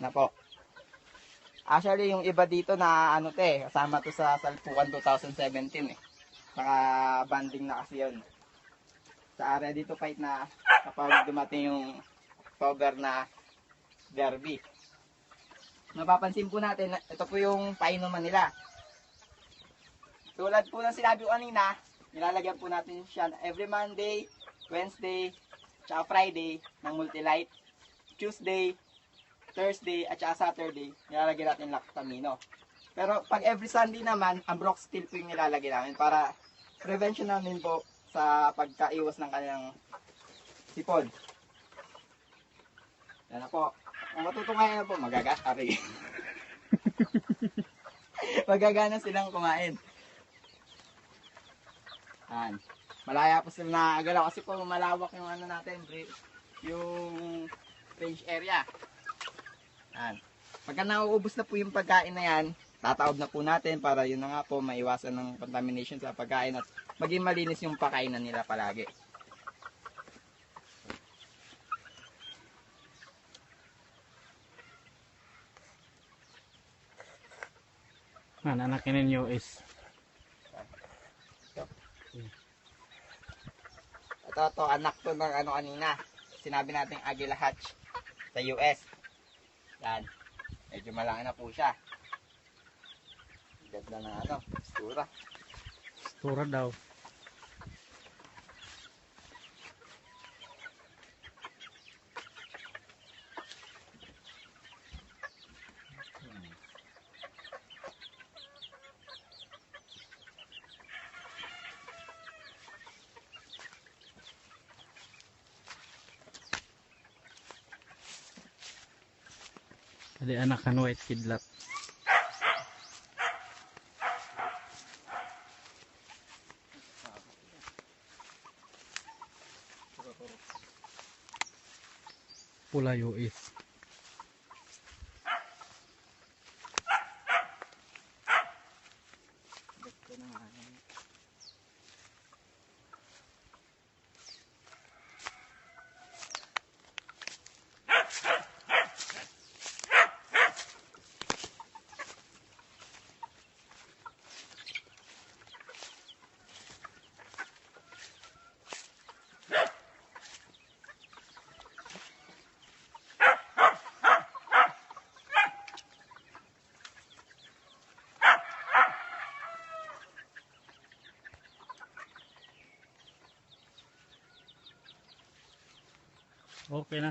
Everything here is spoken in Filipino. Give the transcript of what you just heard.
Na po. Actually, yung iba dito na ano kasama to sa Salpukan 2017 eh. Saka banding na kasi yun. Sa area dito fight na kapag dumating yung October na derby. Mapapansin po natin, ito po yung painuman nila. Tulad po ng sinabi ko kanina, nilalagyan po natin siya every Monday, Wednesday, tsaka Friday ng Multilight. Tuesday, Thursday, at saka Saturday, nilalagyan natin Lactamino. Pero pag every Sunday naman, ang Brock Steel po yung nilalagay namin para prevention namin po sa pagkaiwas ng kanilang sipon. Yan na po. Ang matutungayan na po, magagana silang kumain. Yan. Malaya po sila nakagalaw kasi po malawak yung ano natin, yung range area. Yan. Pagka nauubos na po yung pagkain na yan, tataob na po natin para yun na nga po maiwasan ng contamination sa pagkain at maging malinis yung pakainan nila palagi. Anak ninyo is Ito anak to ng ano kanina. Sinabi natin Agila Hatch sa US. Yan. Medyo malaki na po siya. Ganda ng ano, istura. Istura daw. Ada anakan white kidlat. Pula US. Okay na.